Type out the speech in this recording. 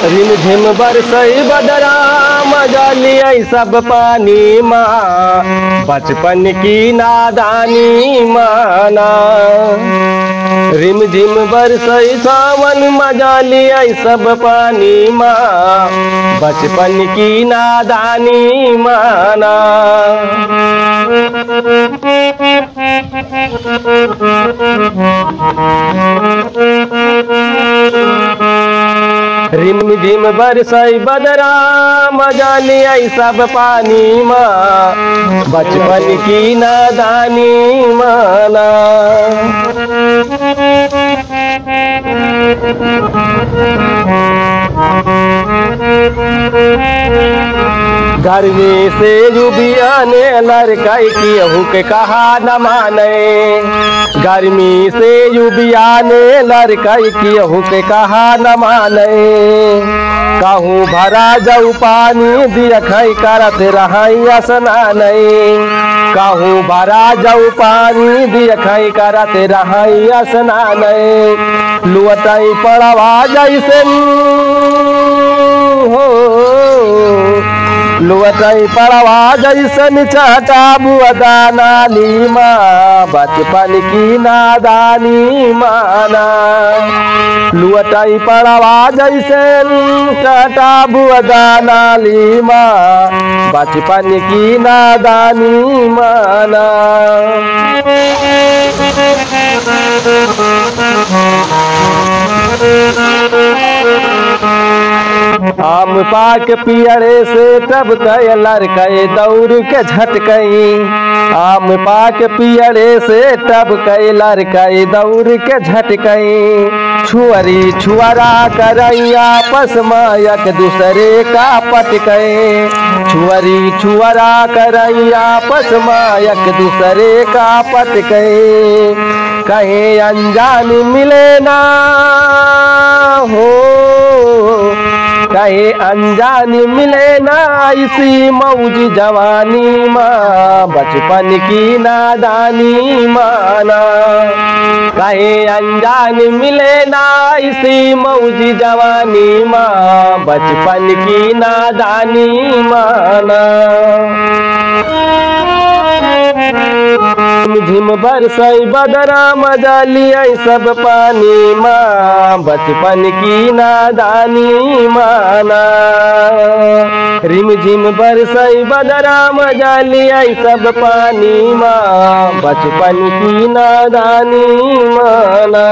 रिम झिम बरसई बदरा मजा लिया सब पानी माँ बचपन की नादानी माना। रिम झिम बरसई सावन मजा लिया सब पानी माँ बचपन की नादानी माना। रिम झिम बरसई बदरा मजा लिया सब पानी माँ बचपन की नादानी माना। गर्मी से युबियाने लड़काई की अहू के कहा न माने। गर्मी से युबियाने लड़काई की अहू के कहा न माने। कहूँ भरा जाऊ पानी दिया खई करत रहाई स्नान। कहूँ भरा जाऊ पानी दिया खई करत रहाई स्नान। लुअटई पड़वा जैसे हो लुअटई पड़वा जैसन चाटा बुअदा नानी माँ बचपन की नादानी माना। लुअटई पड़वा जैसन चाटा बुअदा नानी माँ बचपन की नादानी माना। आम पाक पियरे से टब कई लड़कई दौड़ के झटकई। आम पाक पियरे से टब कई लड़कई दौड़ के झटकई। छुअरी छुअरा करई आपस में एक दूसरे का पटकई। छुअरी छुअरा करई आपस में एक दूसरे का पटकई। कहीं अनजान मिले ना हो कहीं अनजान मिले ना इसी मौज जवानी माँ बचपन की नादानी माना। कहीं अनजान मिले ना इसी मौज जवानी माँ बचपन की नादानी माना। झिम बरसई बदरा मजा लिया सब पानी माँ बचपन की नादानी माना। रिम झिम बरसई बदरा मजा लिया सब पानी माँ बचपन की नादानी माना।